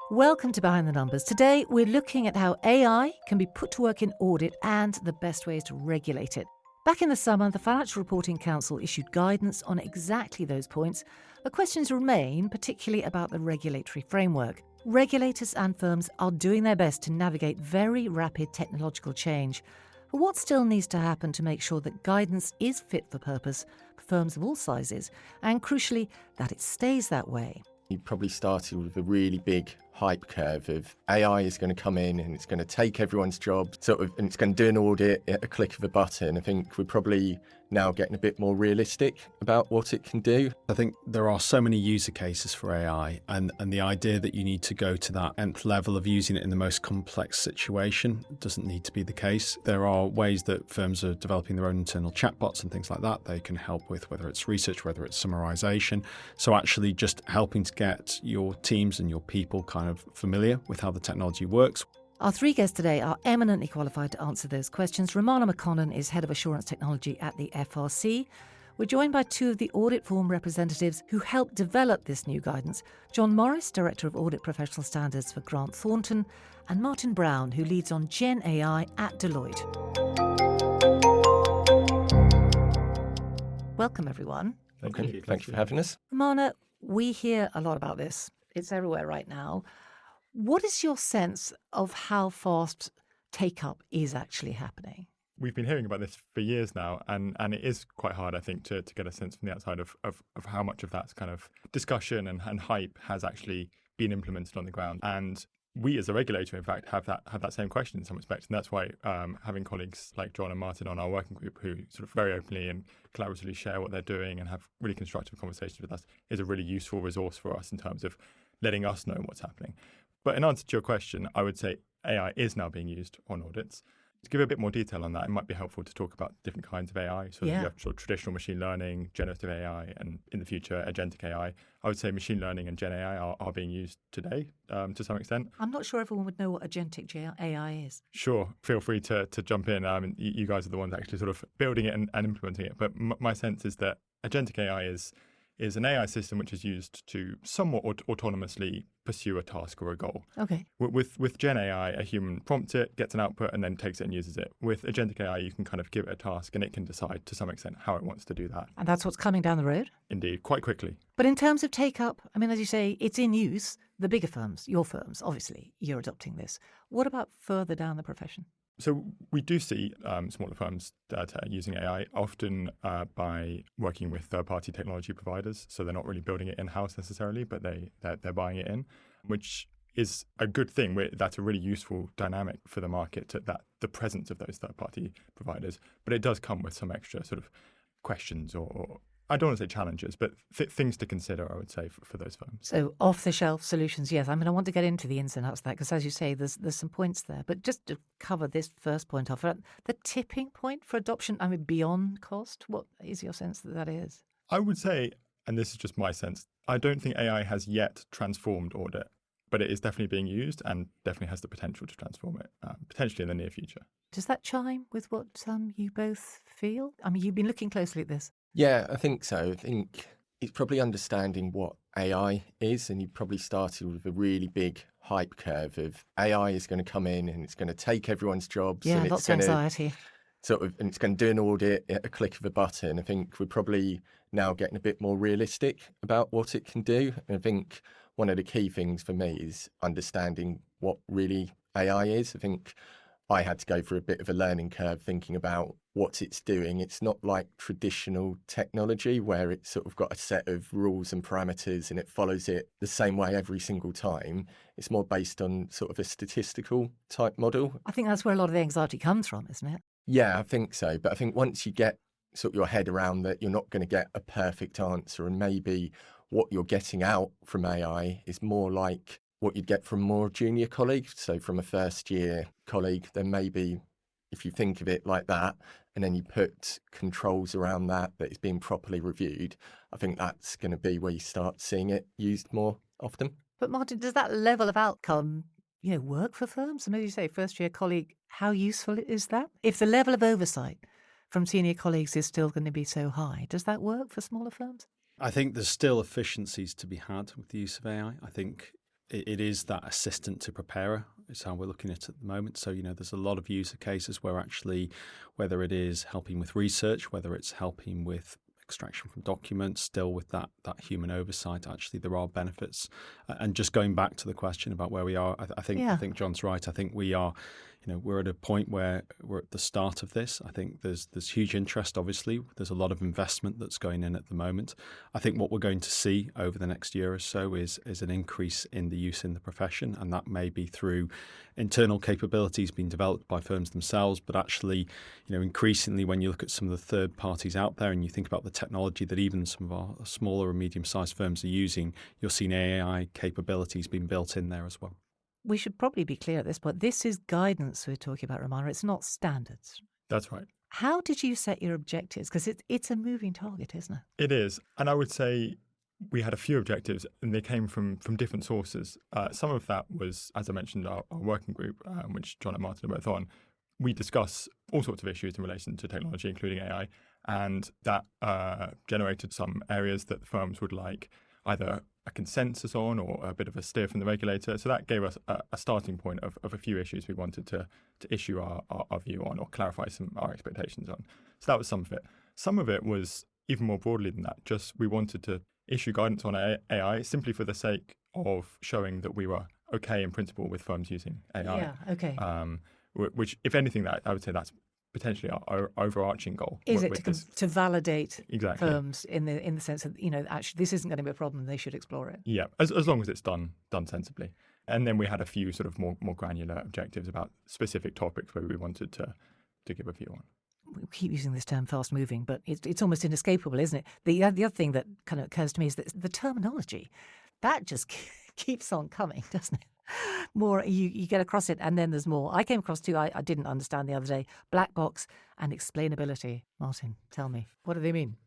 Welcome to Behind the Numbers. Today, we're looking at how AI can be put to work in audit and the best ways to regulate it. Back in the summer, the Financial Reporting Council issued guidance on exactly those points, but questions remain, particularly about the regulatory framework. Regulators and firms are doing their best to navigate very rapid technological change. But what still needs to happen to make sure that guidance is fit for purpose for firms of all sizes, and crucially, that it stays that way? You probably started with a really big hype curve of AI is going to come in and it's going to take everyone's job, and it's going to do an audit at a click of a button. I think we're probably now getting a bit more realistic about what it can do. I think there are so many user cases for AI, and the idea that you need to go to that nth level of using it in the most complex situation doesn't need to be the case. There are ways that firms are developing their own internal chatbots and things like that. They can help with whether it's research, whether it's summarization. So actually just helping to get your teams and your people kind of familiar with how the technology works. Our three guests today are eminently qualified to answer those questions. Ramana McConnon is Head of Assurance Technology at the FRC. We're joined by two of the audit firm representatives who helped develop this new guidance. John Morris, Director of Audit Professional Standards for Grant Thornton, and Martin Brown, who leads on Gen AI at Deloitte. Welcome, everyone. Thank you for having us. Ramana, we hear a lot about this. It's everywhere right now. What is your sense of how fast take-up is actually happening? We've been hearing about this for years now, and it is quite hard, I think, to get a sense from the outside of how much of that kind of discussion and hype has actually been implemented on the ground. And we as a regulator, in fact, have that same question in some respects. And that's why having colleagues like John and Martin on our working group who sort of very openly and collaboratively share what they're doing and have really constructive conversations with us is a really useful resource for us in terms of letting us know what's happening. But in answer to your question, I would say AI is now being used on audits. To give a bit more detail on that, it might be helpful to talk about different kinds of AI. So you have sort of traditional machine learning, generative AI, and in the future, agentic AI. I would say machine learning and Gen AI are being used today to some extent. I'm not sure everyone would know what agentic AI is. Sure. Feel free to jump in. You guys are the ones actually sort of building it and implementing it. But my sense is that agentic AI is an AI system which is used to somewhat autonomously pursue a task or a goal. Okay. With Gen AI, a human prompts it, gets an output, and then takes it and uses it. With agentic AI, you can kind of give it a task, and it can decide to some extent how it wants to do that. And that's what's coming down the road? Indeed, quite quickly. But in terms of take-up, I mean, as you say, it's in use. The bigger firms, your firms, obviously, you're adopting this. What about further down the profession? So we do see smaller firms using AI, often by working with third-party technology providers. So they're not really building it in-house necessarily, but they're buying it in, which is a good thing. That's a really useful dynamic for the market, the presence of those third-party providers. But it does come with some extra sort of questions or I don't want to say challenges, but things to consider, I would say, for those firms. So off-the-shelf solutions, yes. I mean, I want to get into the ins and outs of that because, as you say, there's some points there. But just to cover this first point off, the tipping point for adoption, I mean, beyond cost, what is your sense that is? I would say, and this is just my sense, I don't think AI has yet transformed audit, but it is definitely being used and definitely has the potential to transform it, potentially in the near future. Does that chime with what you both feel? I mean, you've been looking closely at this. Yeah, I think so. I think it's probably understanding what AI is, and you probably started with a really big hype curve of AI is going to come in and it's going to take everyone's jobs. Yeah, and lots of anxiety. And it's going to do an audit at a click of a button. I think we're probably now getting a bit more realistic about what it can do. And I think one of the key things for me is understanding what really AI is. I think I had to go through a bit of a learning curve thinking about what it's doing. It's not like traditional technology where it's sort of got a set of rules and parameters and it follows it the same way every single time. It's more based on sort of a statistical type model. I think that's where a lot of the anxiety comes from, isn't it? Yeah, I think so. But I think once you get sort of your head around that, you're not going to get a perfect answer, and maybe what you're getting out from AI is more like what you'd get from more junior colleagues. So from a first year colleague, then maybe if you think of it like that, and then you put controls around that it's being properly reviewed, I think that's going to be where you start seeing it used more often. But Martin, does that level of outcome, work for firms? And as you say, first year colleague, how useful is that? If the level of oversight from senior colleagues is still going to be so high, does that work for smaller firms? I think there's still efficiencies to be had with the use of AI. I think it is that assistant to preparer is how we're looking at it at the moment. So, there's a lot of user cases where actually, whether it is helping with research, whether it's helping with extraction from documents, still with that human oversight, actually there are benefits. And just going back to the question about where we are, I think John's right. I think we are, we're at a point where we're at the start of this. I think there's huge interest, obviously. There's a lot of investment that's going in at the moment. I think what we're going to see over the next year or so is an increase in the use in the profession, and that may be through internal capabilities being developed by firms themselves, but actually, increasingly when you look at some of the third parties out there and you think about the technology that even some of our smaller and medium-sized firms are using, you're seeing AI capabilities being built in there as well. We should probably be clear at this point. This is guidance we're talking about, Ramana. It's not standards. That's right. How did you set your objectives? Because it's a moving target, isn't it? It is. And I would say we had a few objectives and they came from different sources. Some of that was, as I mentioned, our working group, which John and Martin are both on. We discuss all sorts of issues in relation to technology, including AI. And that generated some areas that the firms would like either a consensus on or a bit of a steer from the regulator. So that gave us a starting point of a few issues we wanted to issue our view on or clarify our expectations on. So that was some of it. Some of it was even more broadly than that. Just we wanted to issue guidance on AI simply for the sake of showing that we were okay in principle with firms using AI. Yeah, okay. Which, if anything, that I would say that's potentially our overarching goal. Is it to validate exactly. firms in the sense that, actually this isn't going to be a problem, they should explore it? Yeah, as long as it's done sensibly. And then we had a few sort of more granular objectives about specific topics where we wanted to give a view on. We keep using this term fast moving, but it's almost inescapable, isn't it? The other thing that kind of occurs to me is that the terminology, that just keeps on coming, doesn't it? More, you get across it and then there's more. I came across two I didn't understand the other day: black box and explainability. Martin, tell me, what do they mean?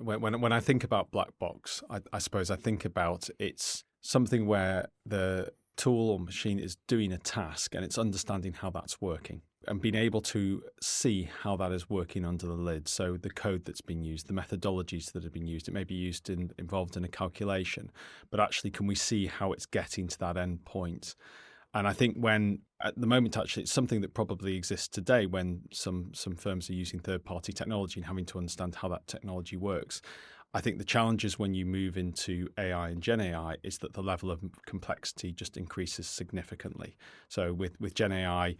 When I think about black box, I suppose I think about it's something where the tool or machine is doing a task and it's understanding how that's working and being able to see how that is working under the lid. So the code that's being used, the methodologies that have been used, it may be involved in a calculation, but actually can we see how it's getting to that end point? And I think at the moment, actually, it's something that probably exists today when some firms are using third-party technology and having to understand how that technology works. I think the challenge is when you move into AI and Gen AI is that the level of complexity just increases significantly. So with Gen AI,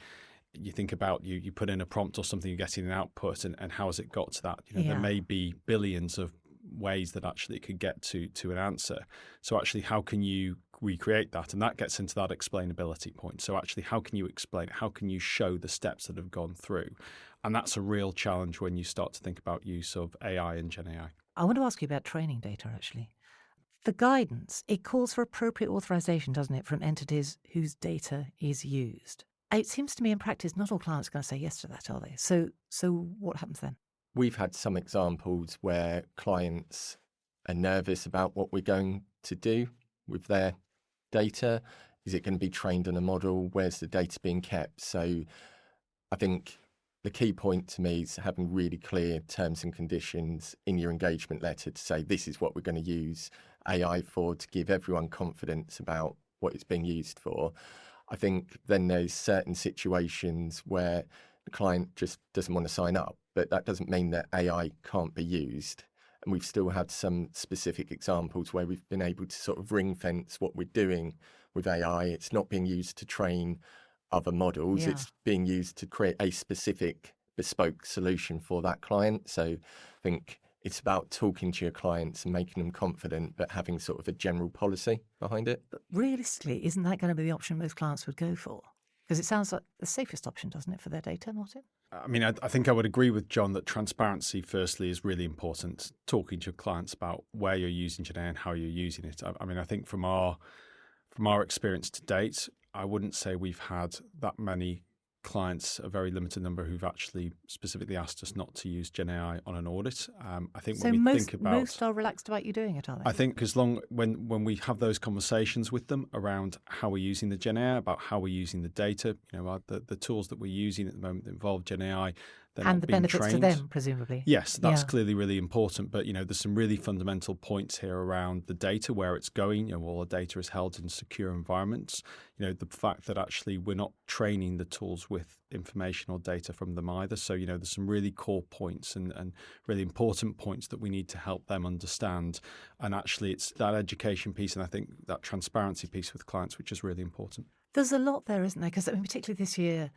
you think about you put in a prompt or something, you're getting an output, and how has it got to that? There may be billions of ways that actually it could get to an answer. So actually, how can you recreate that? And that gets into that explainability point. So actually, how can you explain it? How can you show the steps that have gone through? And that's a real challenge when you start to think about use of AI and Gen AI. I want to ask you about training data, actually. The guidance, it calls for appropriate authorization, doesn't it, from entities whose data is used. It seems to me in practice, not all clients are going to say yes to that, are they? So what happens then? We've had some examples where clients are nervous about what we're going to do with their data. Is it going to be trained on a model? Where's the data being kept? So I think the key point to me is having really clear terms and conditions in your engagement letter to say this is what we're going to use AI for, to give everyone confidence about what it's being used for. I think then there's certain situations where the client just doesn't want to sign up, but that doesn't mean that AI can't be used. And we've still had some specific examples where we've been able to sort of ring fence what we're doing with AI. It's not being used to train other models. Yeah. It's being used to create a specific bespoke solution for that client. So I think it's about talking to your clients and making them confident, but having sort of a general policy behind it. But realistically, isn't that going to be the option most clients would go for? Because it sounds like the safest option, doesn't it, for their data, Martin? I mean, I think I would agree with John that transparency, firstly, is really important. Talking to your clients about where you're using Gen AI and how you're using it. I mean, I think from our experience to date, I wouldn't say we've had that many clients, a very limited number, who've actually specifically asked us not to use Gen AI on an audit. I think so when we think about most are relaxed about you doing it, are they? I think when we have those conversations with them around how we're using the Gen AI, about how we're using the data, the tools that we're using at the moment that involve Gen AI, they're And not the being benefits trained. to them, presumably. Yes, that's Yeah. clearly really important. But, there's some really fundamental points here around the data, where it's going. All the data is held in secure environments. The fact that actually we're not training the tools with information or data from them either. So, there's some really core points and really important points that we need to help them understand. And actually, it's that education piece and I think that transparency piece with clients, which is really important. There's a lot there, isn't there? Because particularly this year,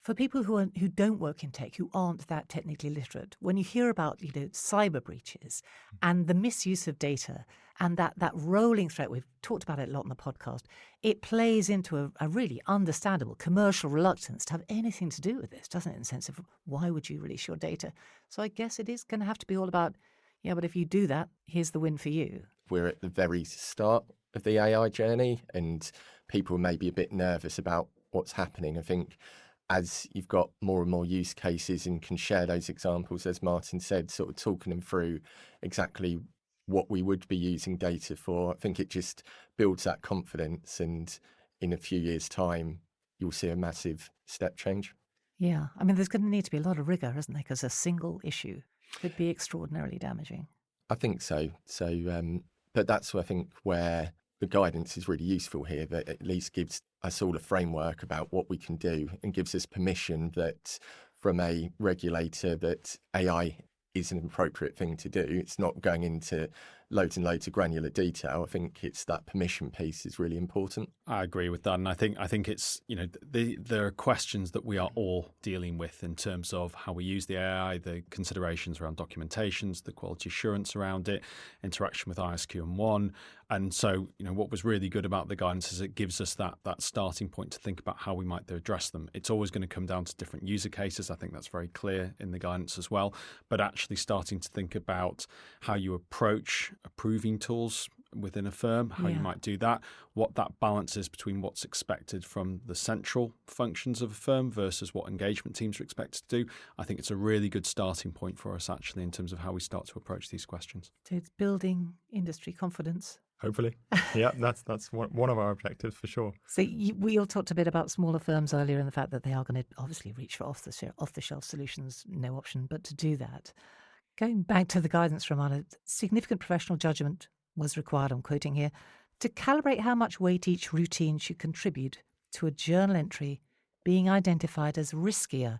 for people who don't work in tech, who aren't that technically literate, when you hear about cyber breaches and the misuse of data and that rolling threat, we've talked about it a lot on the podcast, it plays into a really understandable commercial reluctance to have anything to do with this, doesn't it? In the sense of why would you release your data? So I guess it is going to have to be all about, but if you do that, here's the win for you. We're at the very start of the AI journey and people may be a bit nervous about what's happening. I think as you've got more and more use cases and can share those examples, as Martin said, sort of talking them through exactly what we would be using data for, I think it just builds that confidence. And in a few years' time, you'll see a massive step change. Yeah. There's going to need to be a lot of rigour, isn't there? Because a single issue could be extraordinarily damaging. I think so. But that's, I think, where the guidance is really useful here, that at least gives us all a framework about what we can do and gives us permission that from a regulator that AI is an appropriate thing to do. It's not going into loads and loads of granular detail. I think it's that permission piece is really important. I agree with that. And I think it's, there are questions that we are all dealing with in terms of how we use the AI, the considerations around documentations, the quality assurance around it, interaction with ISQ and One. And so, what was really good about the guidance is it gives us that starting point to think about how we might address them. It's always going to come down to different user cases. I think that's very clear in the guidance as well. But actually starting to think about how you approach approving tools within a firm, how you might do that, what that balance is between what's expected from the central functions of a firm versus what engagement teams are expected to do. I think it's a really good starting point for us actually in terms of how we start to approach these questions. So it's building industry confidence. Hopefully. Yeah, that's one of our objectives for sure. So we all talked a bit about smaller firms earlier and the fact that they are going to obviously reach for off-the-shelf solutions, no option but to do that. Going back to the guidance, Ramana, significant professional judgment was required, I'm quoting here, to calibrate how much weight each routine should contribute to a journal entry being identified as riskier.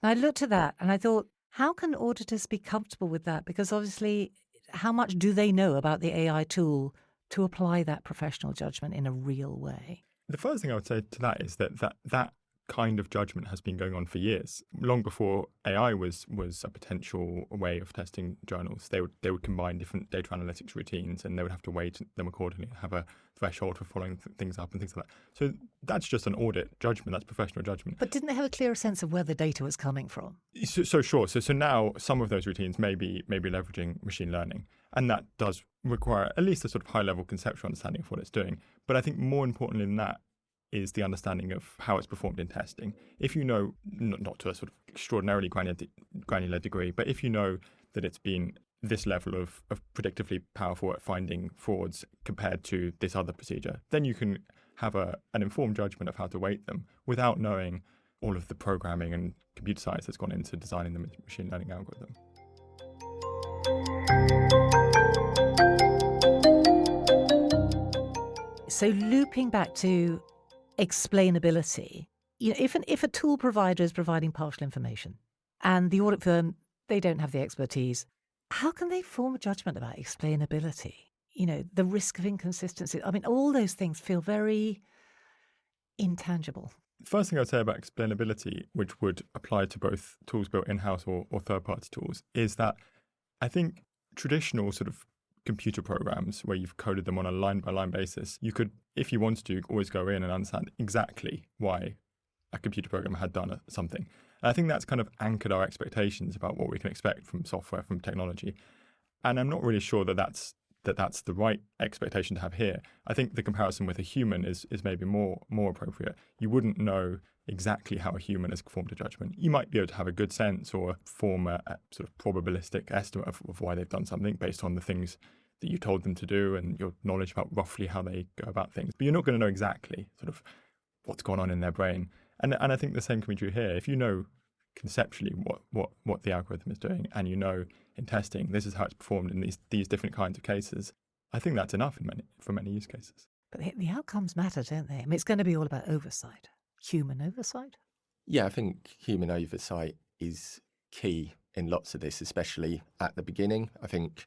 Now, I looked at that and I thought, how can auditors be comfortable with that? Because obviously, how much do they know about the AI tool to apply that professional judgment in a real way? The first thing I would say to that is that kind of judgment has been going on for years. Long before AI was a potential way of testing journals, they would combine different data analytics routines and they would have to weight them accordingly, have a threshold for following things up and things like that. So that's just an audit judgment, that's professional judgment. But didn't they have a clearer sense of where the data was coming from? So sure. So now some of those routines may be leveraging machine learning, and that does require at least a sort of high-level conceptual understanding of what it's doing. But I think more importantly than that is the understanding of how it's performed in testing. If you know, not to a sort of extraordinarily granular degree, but if you know that it's been this level of predictively powerful at finding frauds compared to this other procedure, then you can have an informed judgment of how to weight them without knowing all of the programming and computer science that's gone into designing the machine learning algorithm. So looping back to explainability, if a tool provider is providing partial information and the audit firm, they don't have the expertise, how can they form a judgment about explainability? The risk of inconsistency. All those things feel very intangible. First thing I'd say about explainability, which would apply to both tools built in-house or third-party tools, is that I think traditional sort of computer programs where you've coded them on a line-by-line basis, you could, if you wanted to, always go in and understand exactly why a computer program had done something. And I think that's kind of anchored our expectations about what we can expect from software, from technology. And I'm not really sure that that's the right expectation to have here. I think the comparison with a human is maybe more appropriate. You wouldn't know exactly how a human has formed a judgment. You might be able to have a good sense or form a sort of probabilistic estimate of why they've done something based on the things that you told them to do and your knowledge about roughly how they go about things. But you're not going to know exactly sort of what's going on in their brain. And I think the same can be true here. If you know conceptually what the algorithm is doing, and you know in testing this is how it's performed in these different kinds of cases, I think that's enough for many use cases. But the outcomes matter, don't they? I mean, it's going to be all about oversight, human oversight. Yeah, I think human oversight is key in lots of this, especially at the beginning. I think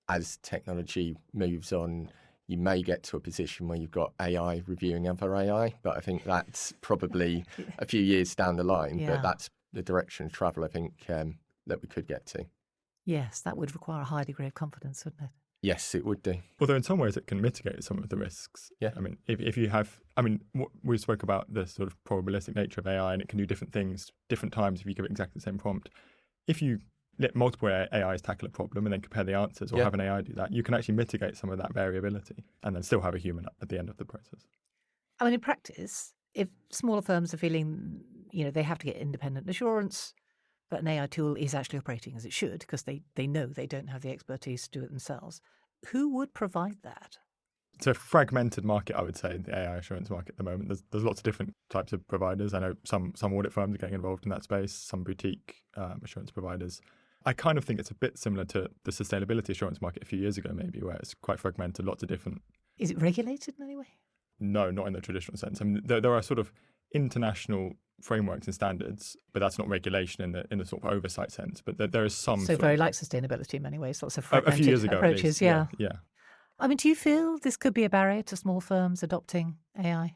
as technology moves on, you may get to a position where you've got AI reviewing other AI, but I think that's probably a few years down the line. Yeah. But that's the direction of travel, I think, that we could get to. Yes, that would require a high degree of confidence, wouldn't it? Yes, it would do. Although in some ways it can mitigate some of the risks. Yeah. I mean, if you have, I mean, we spoke about the sort of probabilistic nature of AI, and it can do different things, different times if you give it exactly the same prompt. If you let multiple AIs tackle a problem and then compare the answers, or have an AI do that, you can actually mitigate some of that variability and then still have a human at the end of the process. I mean, in practice, if smaller firms are feeling, they have to get independent assurance, but an AI tool is actually operating as it should because they know they don't have the expertise to do it themselves, who would provide that? It's a fragmented market, I would say, the AI assurance market at the moment. There's lots of different types of providers. I know some audit firms are getting involved in that space, some boutique assurance providers. I kind of think it's a bit similar to the sustainability assurance market a few years ago, maybe, where it's quite fragmented, lots of different... Is it regulated in any way? No, not in the traditional sense. I mean, there are sort of international frameworks and standards, but that's not regulation in the sort of oversight sense. But there is some... So very like sustainability in many ways, lots of fragmented a few years ago, approaches, yeah. I mean, do you feel this could be a barrier to small firms adopting AI?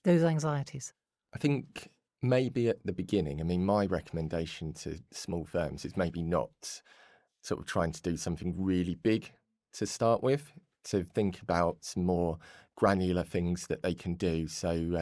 Those anxieties? I think maybe at the beginning, I mean, my recommendation to small firms is maybe not sort of trying to do something really big to start with, to think about some more granular things that they can do. So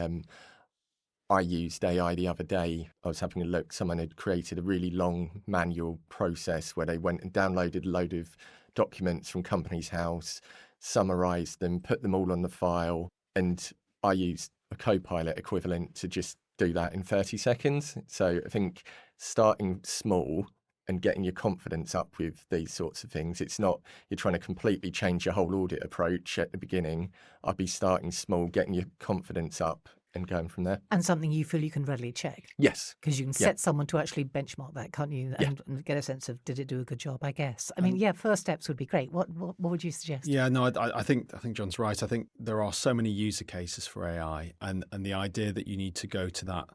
I used AI the other day. I was having a look. Someone had created a really long manual process where they went and downloaded a load of documents from Companies House, summarised them, put them all on the file, and I used a Copilot equivalent to just do that in 30 seconds. So I think starting small and getting your confidence up with these sorts of things, it's not you're trying to completely change your whole audit approach at the beginning. I'd be starting small, getting your confidence up and going from there. And something you feel you can readily check. Yes. Because you can set someone to actually benchmark that, can't you? And get a sense of, did it do a good job, I guess. I mean, first steps would be great. What would you suggest? Yeah, no, I think John's right. I think there are so many user cases for AI, and the idea that you need to go to that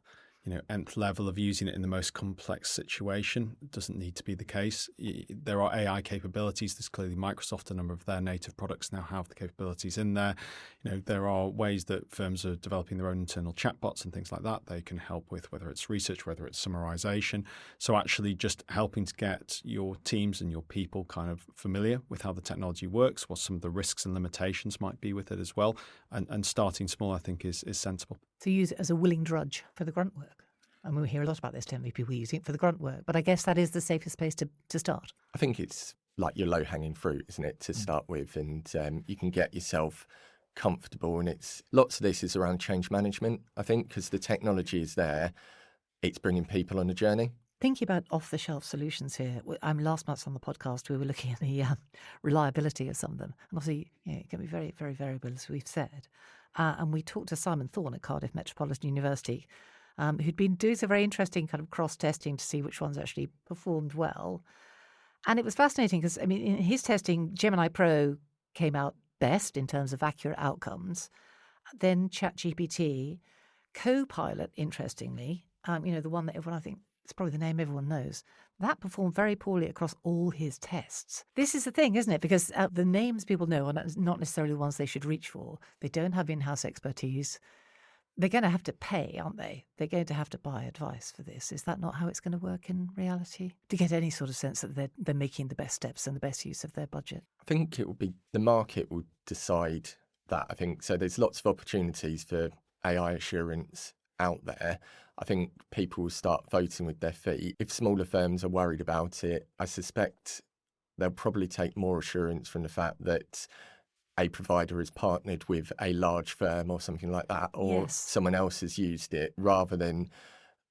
nth level of using it in the most complex situation doesn't need to be the case. There are AI capabilities. There's clearly Microsoft, a number of their native products now have the capabilities in there. There are ways that firms are developing their own internal chatbots and things like that. They can help with whether it's research, whether it's summarization. So actually just helping to get your teams and your people kind of familiar with how the technology works, what some of the risks and limitations might be with it as well. And starting small, I think, is sensible. To use it as a willing drudge for the grunt work. I mean, we hear a lot about this term, people using it for the grunt work, but I guess that is the safest place to start. I think it's like your low-hanging fruit, isn't it, to start with, and you can get yourself comfortable, and it's lots of this is around change management, I think, because the technology is there, it's bringing people on a journey. Thinking about off-the-shelf solutions here, last month on the podcast, we were looking at the reliability of some of them. And obviously, it can be very, very variable, as we've said. And we talked to Simon Thorne at Cardiff Metropolitan University, who'd been doing some very interesting kind of cross-testing to see which ones actually performed well. And it was fascinating because, I mean, in his testing, Gemini Pro came out best in terms of accurate outcomes. Then ChatGPT, Copilot, interestingly, the one that everyone, I think, it's probably the name everyone knows, that performed very poorly across all his tests. This is the thing, isn't it? Because the names people know are not necessarily the ones they should reach for. They don't have in-house expertise. They're going to have to pay, aren't they? They're going to have to buy advice for this. Is that not how it's going to work in reality? To get any sort of sense that they're making the best steps and the best use of their budget? I think it will be the market will decide that, I think. So there's lots of opportunities for AI assurance out there. I think people will start voting with their feet. If smaller firms are worried about it, I suspect they'll probably take more assurance from the fact that a provider has partnered with a large firm or something like that, or someone else has used it, rather than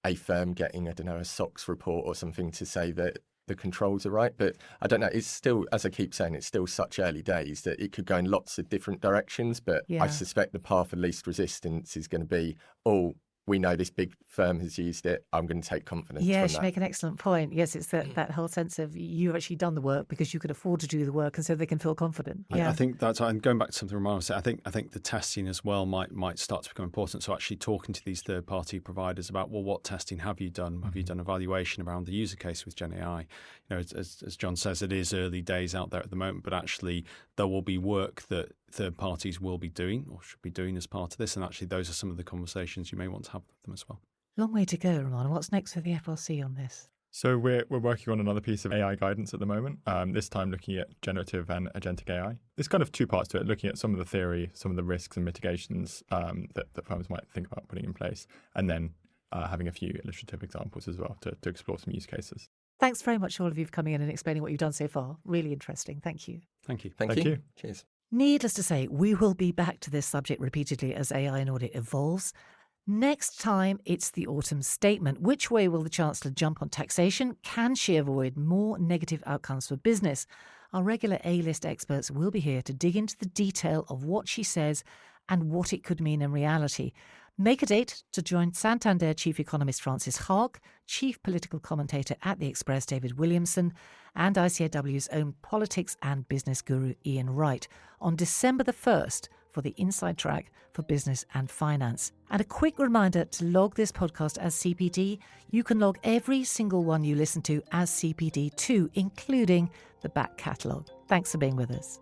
a firm getting, a SOX report or something to say that the controls are right. But I don't know, it's still, as I keep saying, it's still such early days that it could go in lots of different directions. But I suspect the path of least resistance is going to be, we know this big firm has used it, I'm going to take confidence Yes, from you that. make an excellent point. Yes, it's that whole sense of you've actually done the work because you could afford to do the work, and so they can feel confident. I think that's, and going back to something Ramana said, I think the testing as well might start to become important. So actually talking to these third-party providers about, well, what testing have you done? Have you done evaluation around the user case with Gen AI? As John says, it is early days out there at the moment, but actually there will be work that third parties will be doing or should be doing as part of this. And actually those are some of the conversations you may want to have with them as well. Long way to go, Ramana. What's next for the FRC on this? So we're working on another piece of AI guidance at the moment, this time looking at generative and agentic AI. There's kind of two parts to it, looking at some of the theory, some of the risks and mitigations that firms might think about putting in place, and then having a few illustrative examples as well to explore some use cases. Thanks very much, all of you, for coming in and explaining what you've done so far. Really interesting. Thank you. Thank you. Thank you. Cheers. Needless to say, we will be back to this subject repeatedly as AI and audit evolves. Next time, it's the autumn statement. Which way will the Chancellor jump on taxation? Can she avoid more negative outcomes for business? Our regular A-list experts will be here to dig into the detail of what she says and what it could mean in reality. Make a date to join Santander Chief Economist Francis Hark, Chief Political Commentator at The Express David Williamson, and ICAEW's own politics and business guru Ian Wright on December the 1st for the Inside Track for Business and Finance. And a quick reminder to log this podcast as CPD. You can log every single one you listen to as CPD too, including the back catalogue. Thanks for being with us.